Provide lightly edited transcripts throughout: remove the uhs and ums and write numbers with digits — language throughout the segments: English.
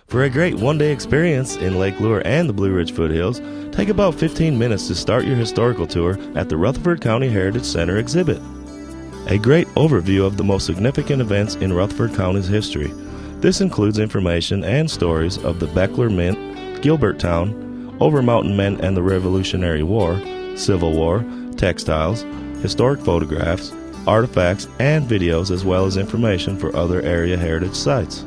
For a great one-day experience in Lake Lure and the Blue Ridge Foothills, take about 15 minutes to start your historical tour at the Rutherford County Heritage Center exhibit. A great overview of the most significant events in Rutherford County's history. This includes information and stories of the Beckler Mint, Gilberttown, Over Mountain Men and the Revolutionary War, Civil War, textiles, historic photographs, artifacts, and videos, as well as information for other area heritage sites.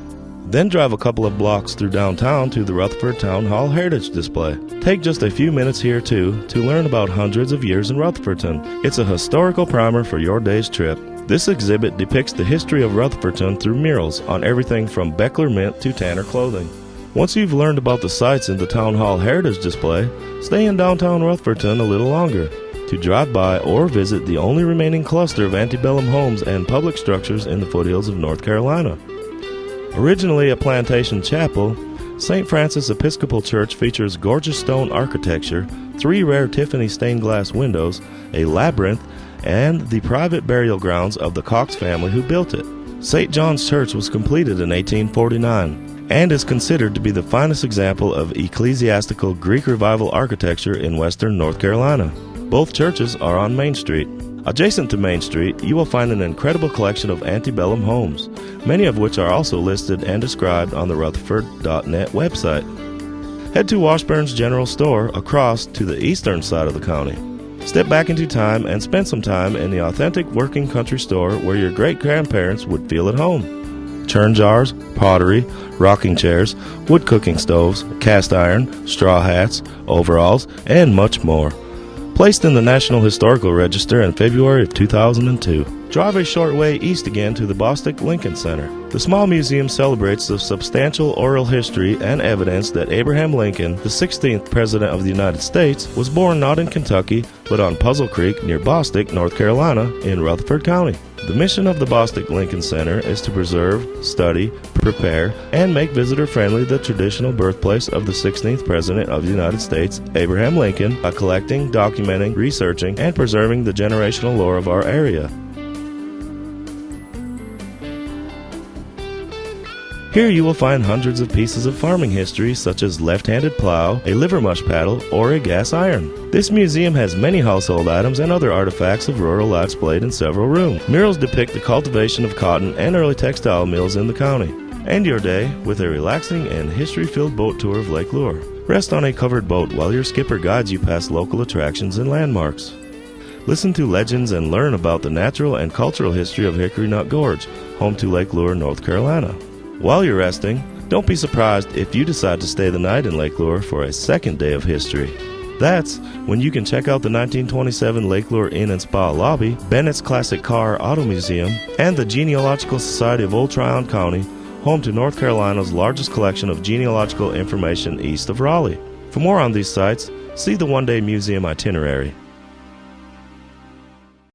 Then drive a couple of blocks through downtown to the Rutherford Town Hall Heritage Display. Take just a few minutes here too to learn about hundreds of years in Rutherfordton. It's a historical primer for your day's trip. This exhibit depicts the history of Rutherfordton through murals on everything from Beckler Mint to Tanner clothing. Once you've learned about the sites in the Town Hall Heritage Display, stay in downtown Rutherfordton a little longer to drive by or visit the only remaining cluster of antebellum homes and public structures in the foothills of North Carolina. Originally a plantation chapel, St. Francis Episcopal Church features gorgeous stone architecture, 3 rare Tiffany stained glass windows, a labyrinth, and the private burial grounds of the Cox family who built it. St. John's Church was completed in 1849 and is considered to be the finest example of ecclesiastical Greek Revival architecture in western North Carolina. Both churches are on Main Street. Adjacent to Main Street, you will find an incredible collection of antebellum homes, many of which are also listed and described on the Rutherford.net website. Head to Washburn's General Store across to the eastern side of the county. Step back into time and spend some time in the authentic working country store where your great-grandparents would feel at home. Churn jars, pottery, rocking chairs, wood cooking stoves, cast iron, straw hats, overalls, and much more. Placed in the National Historical Register in February of 2002. Drive a short way east again to the Bostic Lincoln Center. The small museum celebrates the substantial oral history and evidence that Abraham Lincoln, the 16th President of the United States, was born not in Kentucky, but on Puzzle Creek near Bostic, North Carolina, in Rutherford County. The mission of the Bostic Lincoln Center is to preserve, study, prepare, and make visitor-friendly the traditional birthplace of the 16th President of the United States, Abraham Lincoln, by collecting, documenting, researching, and preserving the generational lore of our area. Here you will find hundreds of pieces of farming history such as left-handed plow, a liver mush paddle, or a gas iron. This museum has many household items and other artifacts of rural life displayed in several rooms. Murals depict the cultivation of cotton and early textile mills in the county. End your day with a relaxing and history-filled boat tour of Lake Lure. Rest on a covered boat while your skipper guides you past local attractions and landmarks. Listen to legends and learn about the natural and cultural history of Hickory Nut Gorge, home to Lake Lure, North Carolina. While you're resting, don't be surprised if you decide to stay the night in Lake Lure for a second day of history. That's when you can check out the 1927 Lake Lure Inn and Spa lobby, Bennett's Classic Car Auto Museum, and the Genealogical Society of Old Tryon County, home to North Carolina's largest collection of genealogical information east of Raleigh. For more on these sites, see the one-day museum itinerary.